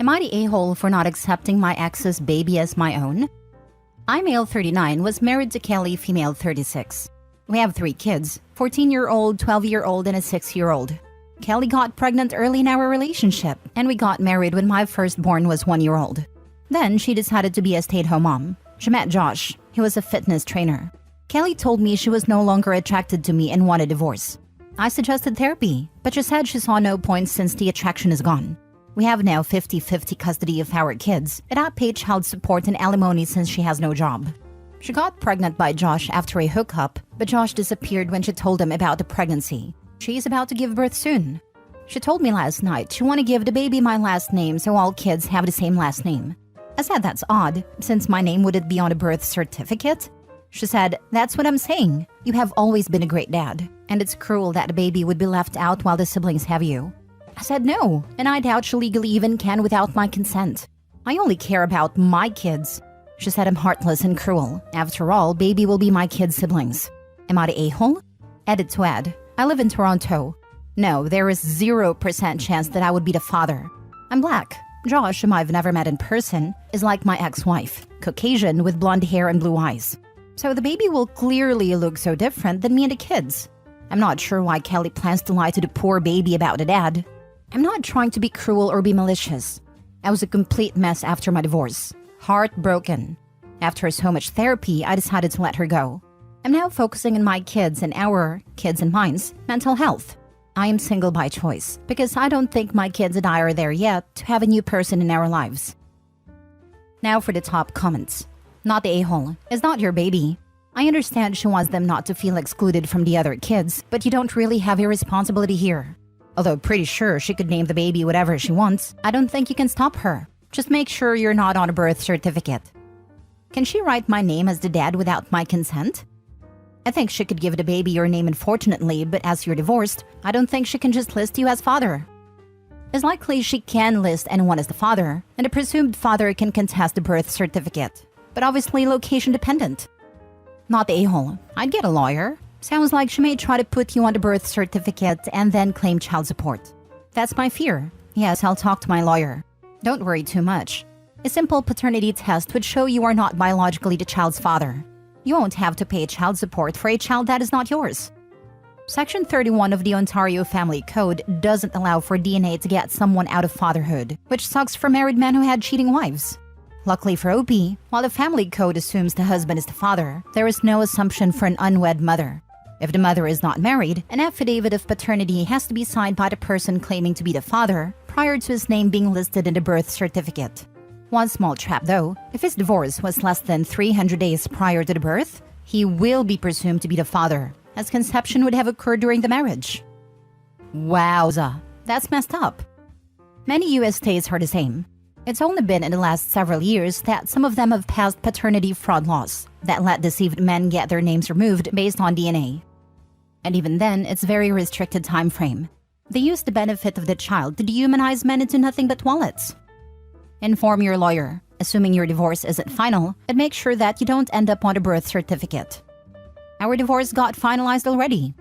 Am I the a-hole for not accepting my ex's baby as my own? I, male 39, was married to Kelly, female 36. We have 3 kids, 14-year-old, 12-year-old, and a 6-year-old. Kelly got pregnant early in our relationship, and we got married when my firstborn was 1-year-old. Then she decided to be a stay-at-home mom. She met Josh. He was a fitness trainer. Kelly told me she was no longer attracted to me and wanted a divorce. I suggested therapy, but she said she saw no point since the attraction is gone. We have now 50-50 custody of our kids, and I pay child support and alimony since she has no job. She got pregnant by Josh after a hookup, but Josh disappeared when she told him about the pregnancy. She's about to give birth soon. She told me last night she want to give the baby my last name so all kids have the same last name. I said that's odd, since my name wouldn't be on a birth certificate. She said, "That's what I'm saying. You have always been a great dad, and it's cruel that the baby would be left out while the siblings have you." I said no, and I doubt she legally even can without my consent. I only care about my kids. She said I'm heartless and cruel. After all, baby will be my kids' siblings. Am I the a-hole? Edit to add, I live in Toronto. No, there is 0% chance that I would be the father. I'm black. Josh, whom I've never met in person, is like my ex-wife, Caucasian with blonde hair and blue eyes. So the baby will clearly look so different than me and the kids. I'm not sure why Kelly plans to lie to the poor baby about the dad. I'm not trying to be cruel or be malicious. I was a complete mess after my divorce. Heartbroken. After so much therapy, I decided to let her go. I'm now focusing on my kids and our, kids and mine's, mental health. I am single by choice because I don't think my kids and I are there yet to have a new person in our lives. Now for the top comments. Not the a-hole. It's not your baby. I understand she wants them not to feel excluded from the other kids, but you don't really have a responsibility here. Although pretty sure she could name the baby whatever she wants, I don't think you can stop her. Just make sure you're not on a birth certificate. Can she write my name as the dad without my consent? I think she could give the baby your name unfortunately, but as you're divorced, I don't think she can just list you as father. It's likely she can list anyone as the father, and the presumed father can contest the birth certificate, but obviously location dependent. Not the a-hole. I'd get a lawyer. Sounds like she may try to put you on the birth certificate and then claim child support. That's my fear. Yes, I'll talk to my lawyer. Don't worry too much. A simple paternity test would show you are not biologically the child's father. You won't have to pay child support for a child that is not yours. Section 31 of the Ontario Family Code doesn't allow for DNA to get someone out of fatherhood, which sucks for married men who had cheating wives. Luckily for OP, while the Family Code assumes the husband is the father, there is no assumption for an unwed mother. If the mother is not married, an affidavit of paternity has to be signed by the person claiming to be the father prior to his name being listed in the birth certificate. One small trap though, if his divorce was less than 300 days prior to the birth, he will be presumed to be the father, as conception would have occurred during the marriage. Wowza, that's messed up. Many US states are the same. It's only been in the last several years that some of them have passed paternity fraud laws that let deceived men get their names removed based on DNA. And even then, it's very restricted time frame. They use the benefit of the child to dehumanize men into nothing but wallets. Inform your lawyer, assuming your divorce isn't final, and make sure that you don't end up on a birth certificate. Our divorce got finalized already.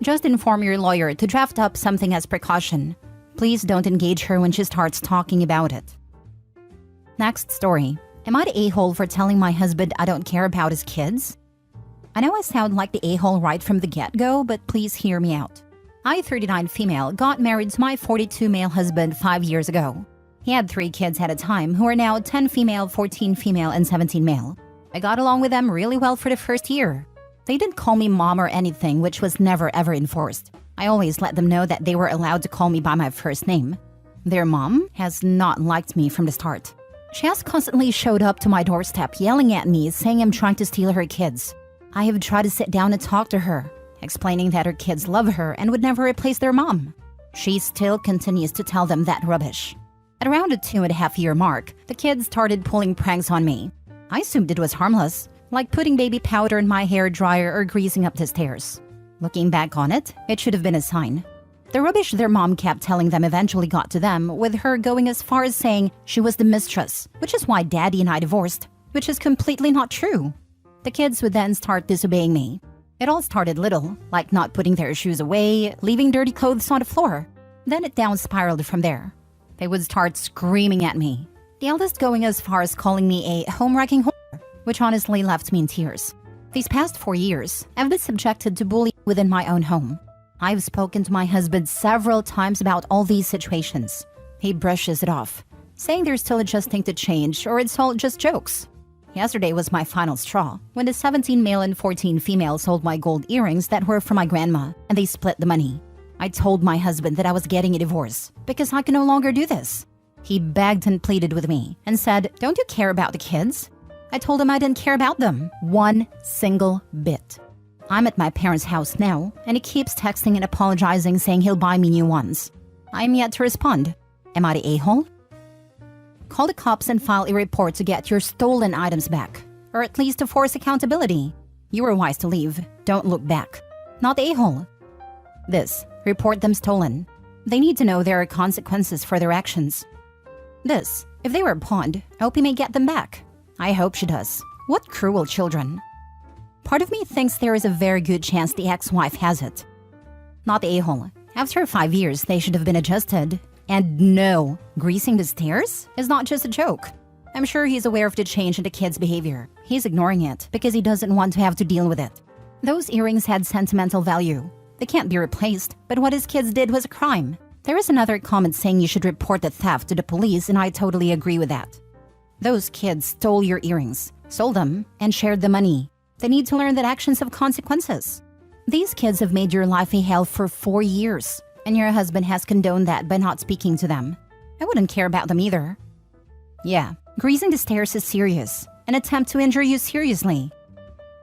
Just inform your lawyer to draft up something as precaution. Please don't engage her when she starts talking about it. Next story. Am I the a-hole for telling my husband I don't care about his kids? I know I sound like the a-hole right from the get-go, but please hear me out. I, 39 female, got married to my 42 male husband 5 years ago. He had 3 kids at a time who are now 10 female, 14 female, and 17 male. I got along with them really well for the first year. They didn't call me mom or anything, which was never ever enforced. I always let them know that they were allowed to call me by my first name. Their mom has not liked me from the start. She has constantly showed up to my doorstep yelling at me, saying I'm trying to steal her kids. I have tried to sit down and talk to her, explaining that her kids love her and would never replace their mom. She still continues to tell them that rubbish. At around the 2.5-year mark, the kids started pulling pranks on me. I assumed it was harmless, like putting baby powder in my hair dryer or greasing up the stairs. Looking back on it, it should have been a sign. The rubbish their mom kept telling them eventually got to them, with her going as far as saying she was the mistress, which is why Daddy and I divorced, which is completely not true. The kids would then start disobeying me. It all started little, like not putting their shoes away, leaving dirty clothes on the floor. Then it down spiraled from there. They would start screaming at me, the eldest going as far as calling me a home-wrecking whore, which honestly left me in tears. These past 4 years, I've been subjected to bullying within my own home. I've spoken to my husband several times about all these situations. He brushes it off, saying they're still adjusting to change or it's all just jokes. Yesterday was my final straw, when the 17 male and 14 female sold my gold earrings that were for my grandma, and they split the money. I told my husband that I was getting a divorce because I can no longer do this. He begged and pleaded with me and said, "Don't you care about the kids?" I told him I didn't care about them one single bit. I'm at my parents' house now, and he keeps texting and apologizing, saying he'll buy me new ones. I'm yet to respond. Am I the a-hole? Call the cops and file a report to get your stolen items back, or at least to force accountability. You were wise to leave. Don't look back. Not the a-hole. This, report them stolen. They need to know there are consequences for their actions. This, if they were pawned, I hope he may get them back. I hope she does. What cruel children. Part of me thinks there is a very good chance the ex-wife has it. Not the a-hole. After 5 years, they should have been adjusted. And no, greasing the stairs is not just a joke. I'm sure he's aware of the change in the kid's behavior. He's ignoring it because he doesn't want to have to deal with it. Those earrings had sentimental value. They can't be replaced, but what his kids did was a crime. There is another comment saying you should report the theft to the police, and I totally agree with that. Those kids stole your earrings, sold them, and shared the money. They need to learn that actions have consequences. These kids have made your life a hell for 4 years. And your husband has condoned that by not speaking to them. I wouldn't care about them either. Yeah, greasing the stairs is serious. An attempt to injure you seriously.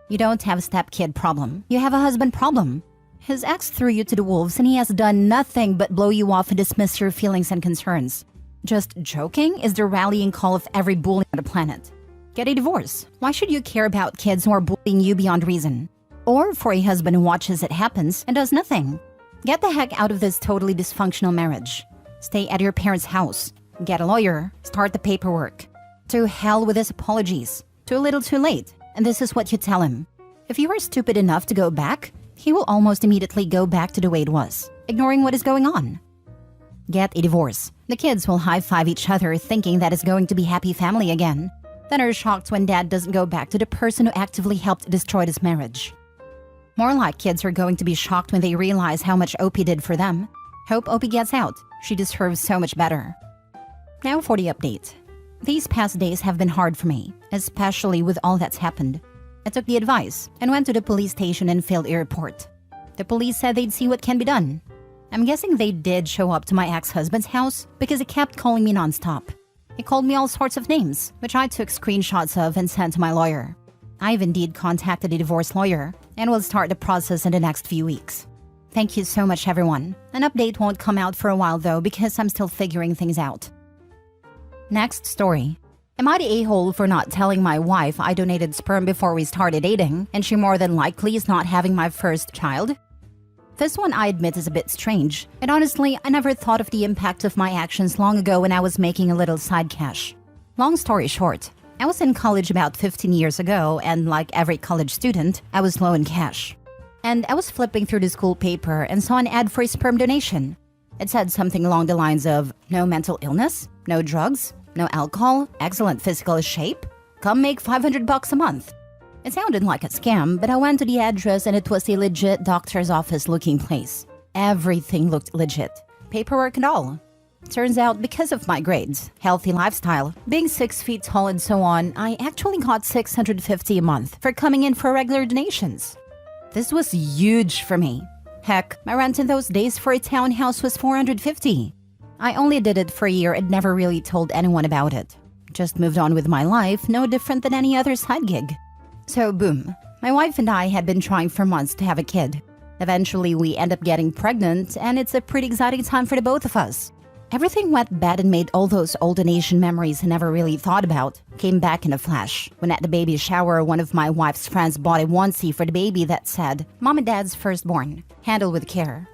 You don't have a stepkid problem. You have a husband problem. His ex threw you to the wolves and he has done nothing but blow you off and dismiss your feelings and concerns. Just joking is the rallying call of every bully on the planet. Get a divorce. Why should you care about kids who are bullying you beyond reason? Or for a husband who watches it happens and does nothing. Get the heck out of this totally dysfunctional marriage. Stay at your parents' house. Get a lawyer. Start the paperwork. To hell with his apologies. Too little too late. And this is what you tell him. If you are stupid enough to go back, he will almost immediately go back to the way it was, ignoring what is going on. Get a divorce. The kids will high-five each other thinking that it's going to be happy family again. Then are shocked when dad doesn't go back to the person who actively helped destroy this marriage. More like kids are going to be shocked when they realize how much Opie did for them. Hope Opie gets out. She deserves so much better. Now for the update. These past days have been hard for me, especially with all that's happened. I took the advice and went to the police station and filed a report. The police said they'd see what can be done. I'm guessing they did show up to my ex-husband's house because he kept calling me nonstop. He called me all sorts of names, which I took screenshots of and sent to my lawyer. I've indeed contacted a divorce lawyer and will start the process in the next few weeks. Thank you so much, everyone. An update won't come out for a while though because I'm still figuring things out. Next story. Am I the a-hole for not telling my wife I donated sperm before we started dating and she more than likely is not having my first child? This one I admit is a bit strange, and honestly, I never thought of the impact of my actions long ago when I was making a little side cash. Long story short, I was in college about 15 years ago, and like every college student, I was low in cash. And I was flipping through the school paper and saw an ad for a sperm donation. It said something along the lines of, no mental illness, no drugs, no alcohol, excellent physical shape, come make $500 a month. It sounded like a scam, but I went to the address and it was a legit doctor's office looking place. Everything looked legit, paperwork and all. Turns out because of my grades, healthy lifestyle, being 6 feet tall and so on, I actually got $650 a month for coming in for regular donations. This was huge for me. Heck, my rent in those days for a townhouse was $450. I only did it for a year and never really told anyone about it. Just moved on with my life, no different than any other side gig. So boom, my wife and I had been trying for months to have a kid. Eventually we end up getting pregnant and it's a pretty exciting time for the both of us. Everything went bad and made all those old donation memories I never really thought about came back in a flash when at the baby shower one of my wife's friends bought a onesie for the baby that said, Mom and Dad's firstborn, handled with care.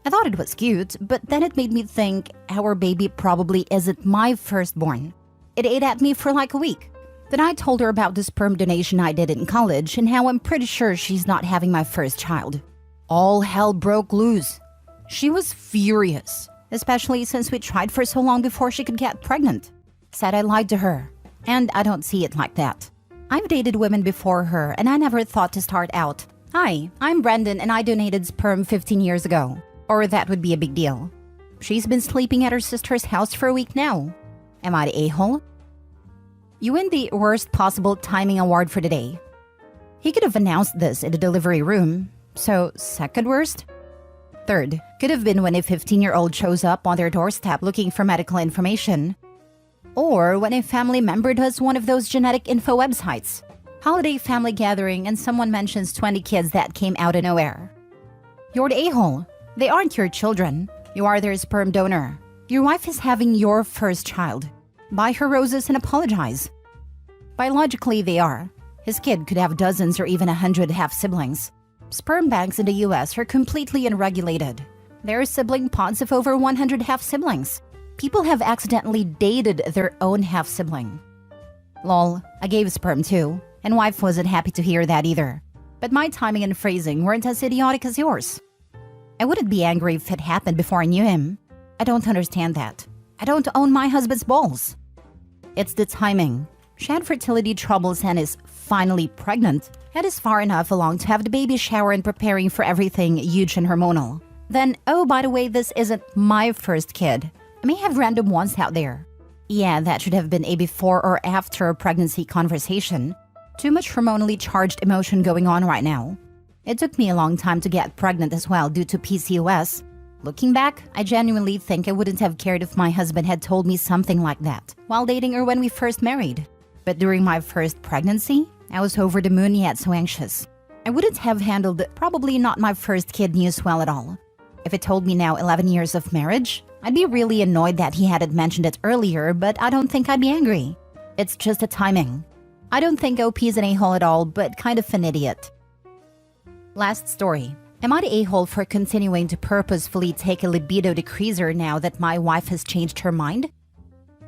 I thought it was cute, but then it made me think our baby probably isn't my firstborn. It ate at me for like a week. Then I told her about the sperm donation I did in college and how I'm pretty sure she's not having my first child. All hell broke loose. She was furious. especially since we tried for so long before she could get pregnant. Said I lied to her, and I don't see it like that. I've dated women before her, and I never thought to start out, "Hi, I'm Brendan and I donated sperm 15 years ago." Or that would be a big deal. She's been sleeping at her sister's house for a week now. Am I the a-hole? You win the worst possible timing award for today. He could have announced this in the delivery room. So, second worst? Third, could have been when a 15-year-old shows up on their doorstep looking for medical information. Or when a family member does one of those genetic info websites. Holiday family gathering and someone mentions 20 kids that came out of nowhere. You're the a-hole. They aren't your children. You are their sperm donor. Your wife is having your first child. Buy her roses and apologize. Biologically, they are. His kid could have dozens or even 100 half-siblings. Sperm banks in the US are completely unregulated. There are sibling pods of over 100 half-siblings. People have accidentally dated their own half-sibling. Lol, I gave sperm too, and wife wasn't happy to hear that either. But my timing and phrasing weren't as idiotic as yours. I wouldn't be angry if it happened before I knew him. I don't understand that. I don't own my husband's balls. It's the timing. She had fertility troubles and is finally pregnant. It is far enough along to have the baby shower and preparing for everything huge and hormonal. Then, oh, by the way, this isn't my first kid. I may have random ones out there. Yeah, that should have been a before or after pregnancy conversation. Too much hormonally charged emotion going on right now. It took me a long time to get pregnant as well due to PCOS. Looking back, I genuinely think I wouldn't have cared if my husband had told me something like that while dating or when we first married. But during my first pregnancy, I was over the moon yet so anxious. I wouldn't have handled probably not my first kid news well at all. If it told me now 11 years of marriage, I'd be really annoyed that he hadn't mentioned it earlier, but I don't think I'd be angry. It's just a timing. I don't think OP is an a-hole at all, but kind of an idiot. Last story. Am I the a-hole for continuing to purposefully take a libido decreaser now that my wife has changed her mind?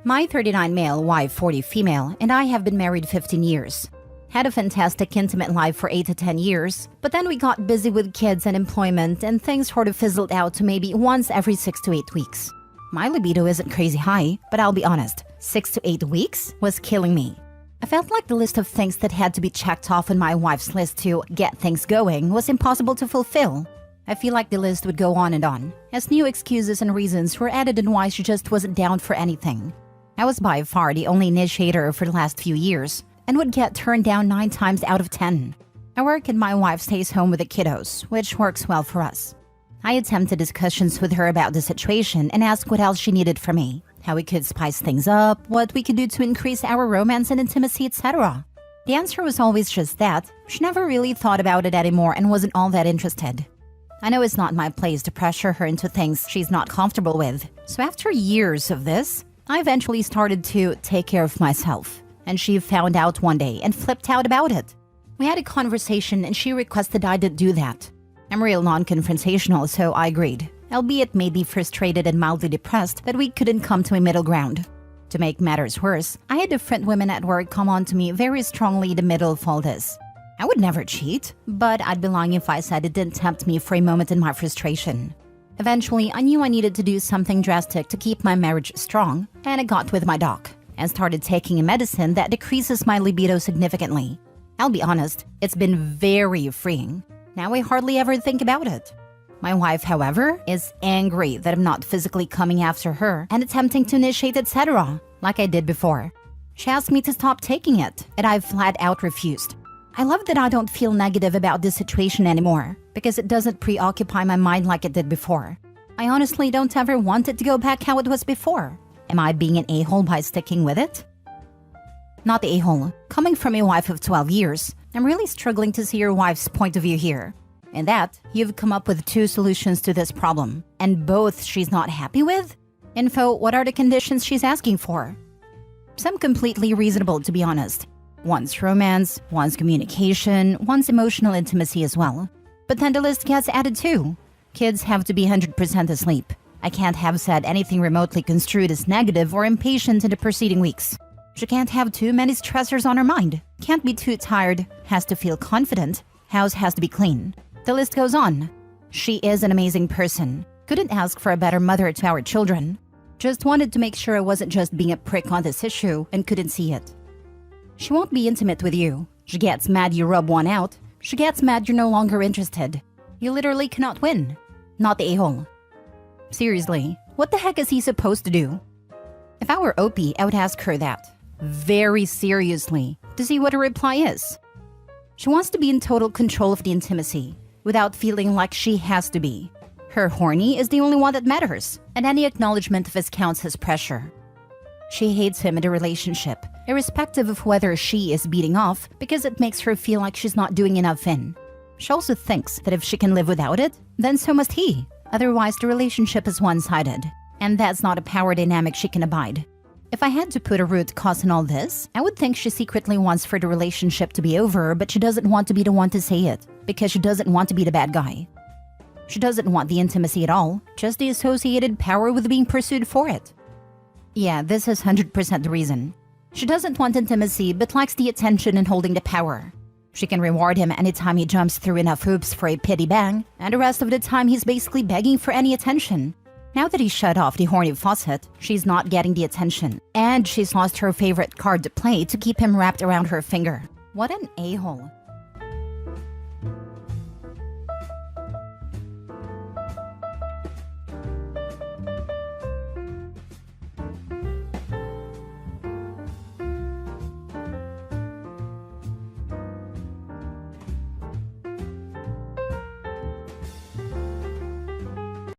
My 39 male, wife 40 female, and I have been married 15 years. Had a fantastic intimate life for 8 to 10 years, but then we got busy with kids and employment and things sort of fizzled out to maybe once every 6 to 8 weeks. My libido isn't crazy high, but I'll be honest, 6 to 8 weeks was killing me. I felt like the list of things that had to be checked off on my wife's list to get things going was impossible to fulfill. I feel like the list would go on and on, as new excuses and reasons were added and why she just wasn't down for anything. I was by far the only initiator for the last few years, and would get turned down 9 times out of 10. I work and my wife stays home with the kiddos, which works well for us. I attempted discussions with her about the situation and asked what else she needed from me, how we could spice things up, what we could do to increase our romance and intimacy, etc. The answer was always just that. She never really thought about it anymore and wasn't all that interested. I know it's not my place to pressure her into things she's not comfortable with, so after years of this, I eventually started to take care of myself. And she found out one day and flipped out about it. We had a conversation and she requested I didn't do that. I'm real non-confrontational, so I agreed, albeit made me frustrated and mildly depressed that we couldn't come to a middle ground. To make matters worse, I had different women at work come on to me very strongly in the middle of all this. I would never cheat, but I'd be lying if I said it didn't tempt me for a moment in my frustration. Eventually, I knew I needed to do something drastic to keep my marriage strong, and I got with my doc and started taking a medicine that decreases my libido significantly. I'll be honest, it's been very freeing. Now I hardly ever think about it. My wife, however, is angry that I'm not physically coming after her and attempting to initiate, etc., like I did before. She asked me to stop taking it, and I've flat out refused. I love that I don't feel negative about this situation anymore, because it doesn't preoccupy my mind like it did before. I honestly don't ever want it to go back how it was before. Am I being an a-hole by sticking with it? Not the a-hole. Coming from a wife of 12 years, I'm really struggling to see your wife's point of view here. In that, you've come up with 2 solutions to this problem, and both she's not happy with? Info, what are the conditions she's asking for? Some completely reasonable, to be honest. One's romance, one's communication, one's emotional intimacy as well. But then the list gets added too. Kids have to be 100% asleep. I can't have said anything remotely construed as negative or impatient in the preceding weeks. She can't have too many stressors on her mind. Can't be too tired. Has to feel confident. House has to be clean. The list goes on. She is an amazing person. Couldn't ask for a better mother to our children. Just wanted to make sure I wasn't just being a prick on this issue and couldn't see it. She won't be intimate with you. She gets mad you rub one out. She gets mad you're no longer interested. You literally cannot win. Not the a-hole. Seriously, what the heck is he supposed to do? If I were OP, I would ask her that, very seriously, to see what her reply is. She wants to be in total control of the intimacy, without feeling like she has to be. Her horny is the only one that matters, and any acknowledgement of his counts as pressure. She hates him in the relationship, irrespective of whether she is beating off, because it makes her feel like she's not doing enough in. She also thinks that if she can live without it, then so must he. Otherwise, the relationship is one-sided, and that's not a power dynamic she can abide. If I had to put a root cause in all this, I would think she secretly wants for the relationship to be over, but she doesn't want to be the one to say it, because she doesn't want to be the bad guy. She doesn't want the intimacy at all, just the associated power with being pursued for it. Yeah, this is 100% the reason. She doesn't want intimacy, but likes the attention and holding the power. She can reward him anytime he jumps through enough hoops for a pity bang, and the rest of the time he's basically begging for any attention. Now that he's shut off the horny faucet, she's not getting the attention, and she's lost her favorite card to play to keep him wrapped around her finger. What an a-hole.